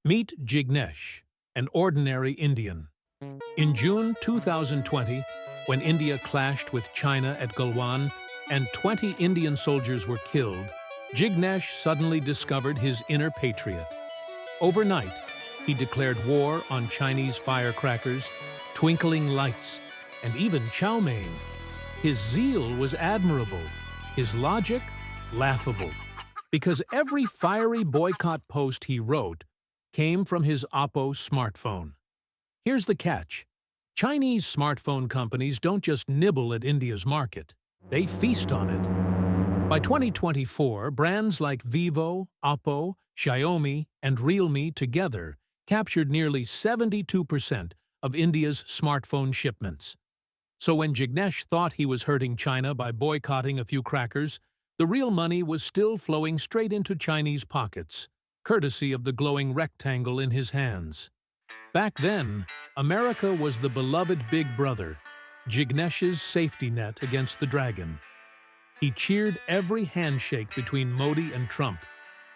Meet Jignesh, an ordinary Indian. In June 2020, when India clashed with China at Galwan and 20 Indian soldiers were killed, Jignesh suddenly discovered his inner patriot. Overnight, he declared war on Chinese firecrackers, twinkling lights, and even chow mein. His zeal was admirable, his logic laughable, because every fiery boycott post he wrote came from his Oppo smartphone. Here's the catch. Chinese smartphone companies don't just nibble at India's market, they feast on it. By 2024, brands like Vivo, Oppo, Xiaomi, and Realme together captured nearly 72% of India's smartphone shipments. So when Jignesh thought he was hurting China by boycotting a few crackers, the real money was still flowing straight into Chinese pockets, courtesy of the glowing rectangle in his hands. Back then, America was the beloved big brother, Jignesh's safety net against the dragon. He cheered every handshake between Modi and Trump,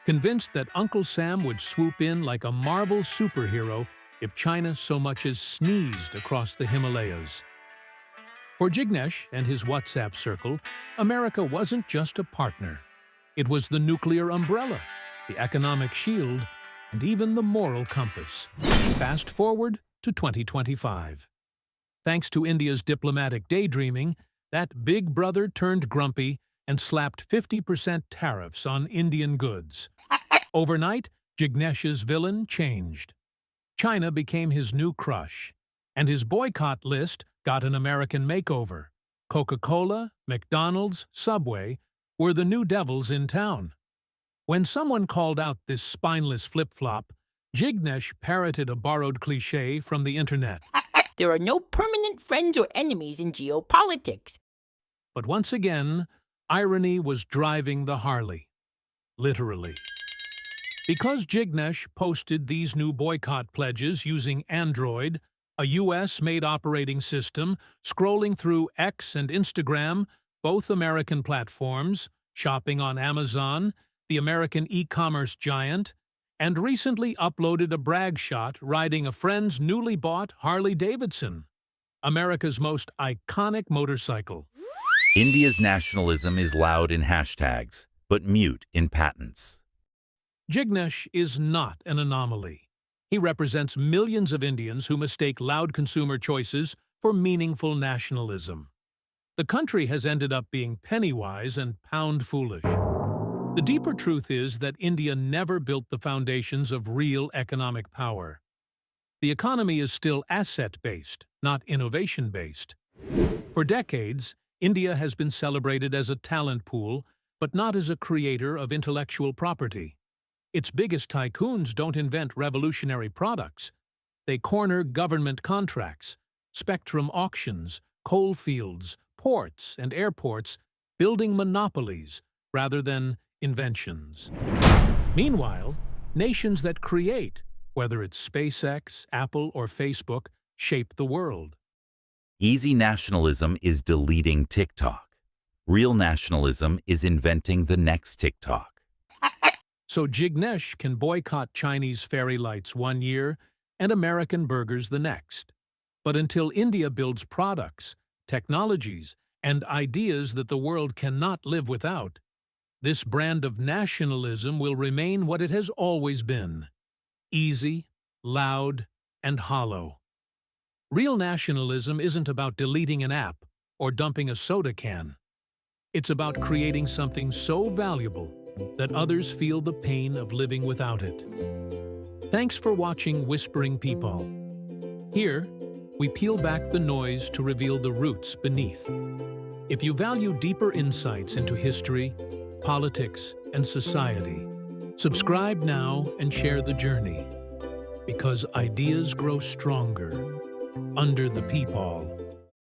convinced that Uncle Sam would swoop in like a Marvel superhero if China so much as sneezed across the Himalayas. For Jignesh and his WhatsApp circle, America wasn't just a partner. It was the nuclear umbrella, the economic shield, and even the moral compass. Fast forward to 2025. Thanks to India's diplomatic daydreaming, that big brother turned grumpy and slapped 50% tariffs on Indian goods. Overnight, Jignesh's villain changed. China became his new crush, and his boycott list got an American makeover. Coca-Cola, McDonald's, Subway were the new devils in town. When someone called out this spineless flip-flop, Jignesh parroted a borrowed cliché from the internet. There are no permanent friends or enemies in geopolitics. But once again, irony was driving the Harley. Literally. Because Jignesh posted these new boycott pledges using Android, a US-made operating system, scrolling through X and Instagram, both American platforms, shopping on Amazon, the American e-commerce giant, and recently uploaded a brag shot riding a friend's newly bought Harley-Davidson, America's most iconic motorcycle. India's nationalism is loud in hashtags, but mute in patents. Jignesh is not an anomaly. He represents millions of Indians who mistake loud consumer choices for meaningful nationalism. The country has ended up being penny-wise and pound-foolish. The deeper truth is that India never built the foundations of real economic power. The economy is still asset-based, not innovation-based. For decades, India has been celebrated as a talent pool, but not as a creator of intellectual property. Its biggest tycoons don't invent revolutionary products. They corner government contracts, spectrum auctions, coal fields, ports, and airports, building monopolies rather than inventions. Meanwhile, nations that create, whether it's SpaceX, Apple, or Facebook, shape the world. Easy nationalism is deleting TikTok. Real nationalism is inventing the next TikTok. So Jignesh can boycott Chinese fairy lights one year and American burgers the next. But until India builds products, technologies, and ideas that the world cannot live without, this brand of nationalism will remain what it has always been: easy, loud, and hollow. Real nationalism isn't about deleting an app or dumping a soda can. It's about creating something so valuable that others feel the pain of living without it. Thanks for watching Whispering People. Here, we peel back the noise to reveal the roots beneath. If you value deeper insights into history, politics, and society, subscribe now and share the journey. Because ideas grow stronger under the peepaw.